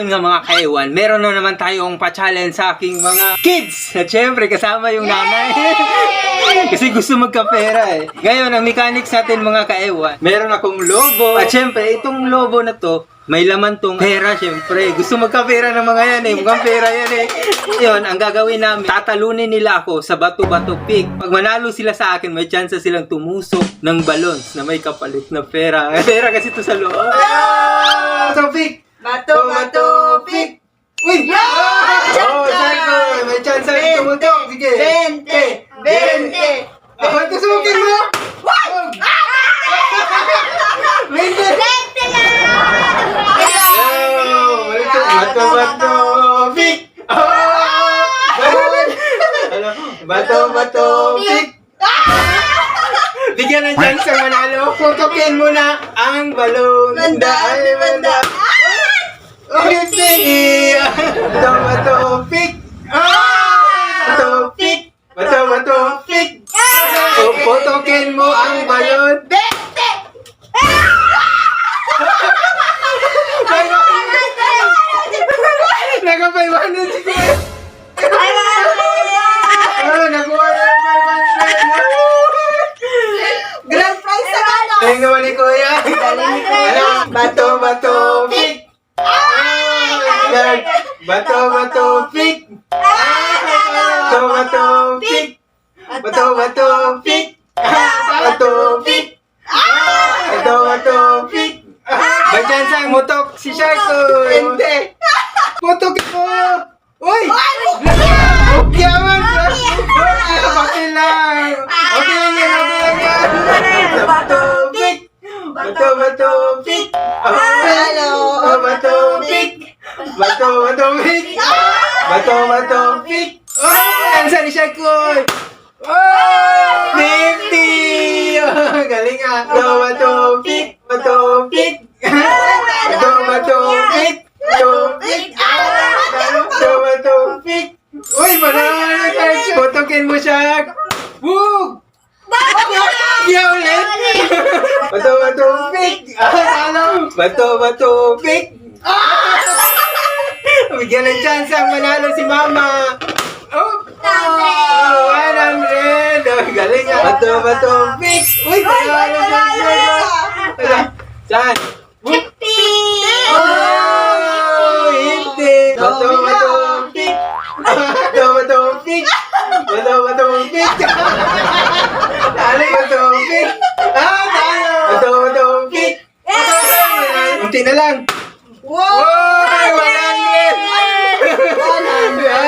Ngayon nga mga kaiwan, meron na naman tayong pa-challenge sa aking mga kids. At syempre, kasama yung nanay. Kasi gusto magkapera eh. Ngayon, ang mechanics natin mga kaiwan, meron akong lobo. At syempre, itong lobo na to, may laman tong pera syempre. Gusto magkapera ng mga yan eh. Mukhang pera yan eh. Yun, ang gagawin namin, tatalunin nila ako sa bato-bato pick. Pag manalo sila sa akin, may chance silang tumusok ng balons na may kapalit na pera. Pera kasi to sa loob. So pick! Bato-bato pick! Uy! Oh, Psycho! May chance silang tumutok. Sige! 20! 20! Ako, tusukin mo! Bato-bato pick! Bato-bato pick! Bigyan ng chance ang manalo. Putukin mo na ang balon. Banda! Sige! Bato-bato pick! Bato pick! Bato-bato pick! Putukin mo ang balon. Naka-500 si Kuya. Nakuha na yung 500. Grand prize sa gano! Ayun naman ni Kuya. Bato-bato pick. Bato-bato pick. Bato-bato pick. Bato-bato pick. Bato pick. Bato-bato pick. Bagyan sa mutok si Sharko. Hindi. Putok mo. Uy! Okay man. Bakit lang. Okay lang yan. Bato pick. Bato-bato pick. Bato pick. Bato-bato pick. Bato-bato pick. Kansa ni Sharko. 50! Galing ah. Bato pick. Bato pick. Bato pick. Bato pick. Bato pick. Uy, manalo tayo. Putukin mo siya. Woo! Yeah, ulit. Bato pick. Bato pick. Bigyan ng chance ang manalo si Mama. Oh! 100! Galing ah. Bato pick. Uy, manalo siya. Saan? 50! Oh! Hindi! Bato pick. Bato pick. Bato pick. Dali, bato pick. Talo! Bato pick. Unti na lang. Wow! 100!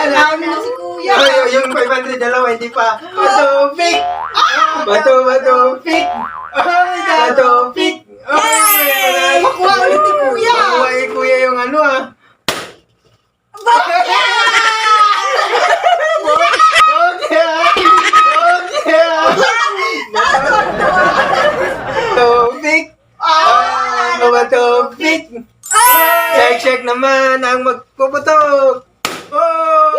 Dami na si Kuya! Yung 500 dalawa, hindi pa. Bato pick. Bato pick. Bato pick. Makuha ulit ni Kuya! Makuha ni Kuya yung ano ah. Okay! Topik! Topik! Check naman ang magpuputok! Oh!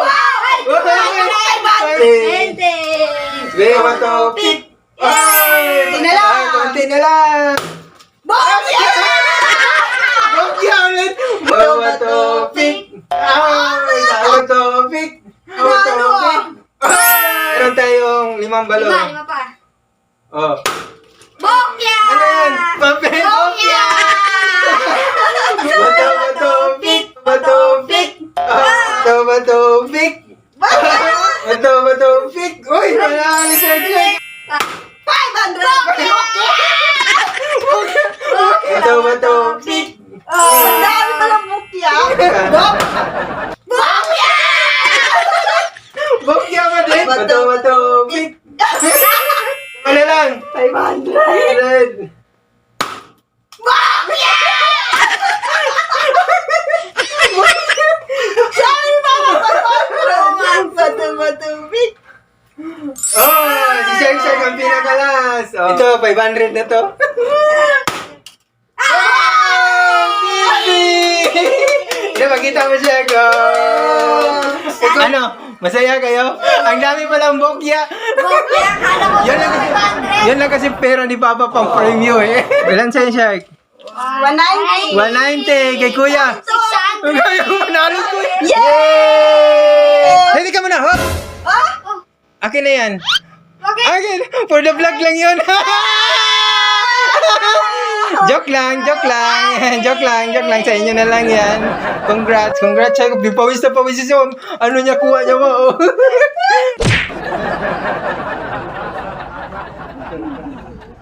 Topik! Konti na lang! Bokya ulit! Topik! Topik! Meron tayong 5 balon. Lima pa. Oh. Bokya! Ano yan? Papel! Bokya! Bato pick! Bato pick! Bato pick! Bato pick! Uy! Wala ka sa check! 500! Bato pick! Ang dami palang bokya! Bokya! Bokya ka din! Bato pick! Ano lang? 500! 100! Bokya! Sabi pa Bato-bato-big! Oh! Si Shek ang pinakalas! Oh. Ito, 500 na to. Ito, makita mo siya. Ano? Masaya kayo? Ang dami palang bokya. Bokya! Kala ko Yan lang kasi pera ni Papa pang premyo eh. Ilan sa'yo, Shark? 190! 190 kay Kuya. 600! Kaya mo, nalog ko. Yay! Ready ka muna, hop! Ah? Akin na yan. Okay. Akin, for the vlog lang yun. Joke lang. Joke lang. Sa inyo na lang yan. Congrats. Pawis na pawis siya. Ano niya, kuha niya mo.